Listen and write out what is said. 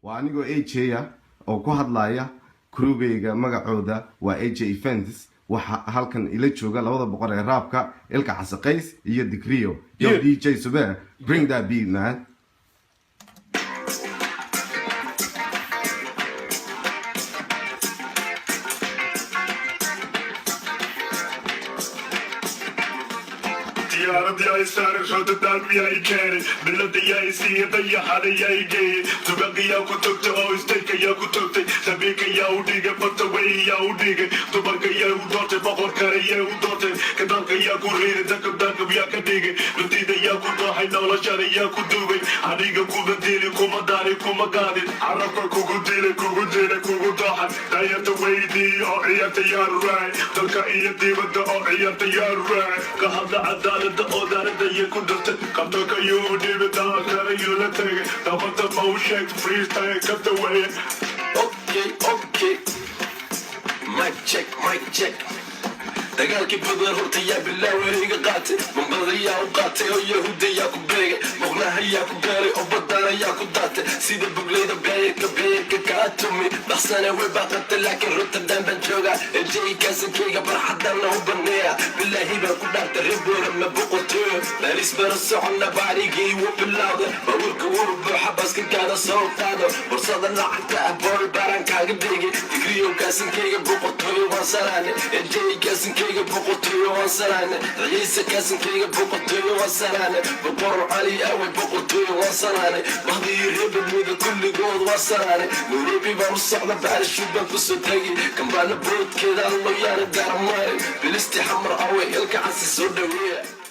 وأنيقو AJ أو كوهاد لايا كروبيغا مقعودة AJ Events وهالكن إلى جوجا لوضع بقرة رابكا إلك حسقيس يدكريو يو DJ سبا bring that beat man. ديارة دياي سارق شو تدعم يا إيكاري بلد يا سي ضيع حدا يا إيجي تبقى يا كتبت أو استيك يا كتبت تبيك يا وديك فتوي يا وديك تبقى يا ودوت بقول كاري يا ودوت كدانك يا كورير دك دك يا كديك لديد يا كودا حين ولا شاري يا كدوبي عليك كودا ديلي كوما داري كوما قادي عرفك كوكو ديلي كوكو ديلي كوكو ضاحك دايرت ويدي أو عيات يا راي تلك إيدي بدا أو عيات يا راي كهذا عدالة the you could do come to you did it down you let it now but the motion freestyle cut the way. Okay mic check dagaalkii badan hortaya bilaaweeyga qaatay mambaadiya u qaatay oo yahuudiya ku beegay muqlahayaa ku gaaray oo badanayaa ku daatay sida bugleyda beerka kaa tumi dhaqsana way baaqatay laakiin Rotterdam baan joogaa AJ kaasankayga barxadana u baneeya bilaahi baan ku dhaartay reeboora ma boqotayo baaris bara soconna baarigii wuu bilowday bawrka wuu buuxa baska gaada soo qaado fursada lacagta ah bool barankaaga dhigay digriyo kaasankayga boqotayo waan salaanay AJ kaasankayga boqotayo waan salaanay ciise kaasankayga boqotayo waan salaanay boqor cali awe boqotayo waan salaanay bahdii reebadooda kulligood waan salaanay nuuribi baan u socda baarishuu baan ku soo tagay kambaana boodkeeda allo yaana gaaramarin bilisti xamar awe ilka casi soo dhaweeya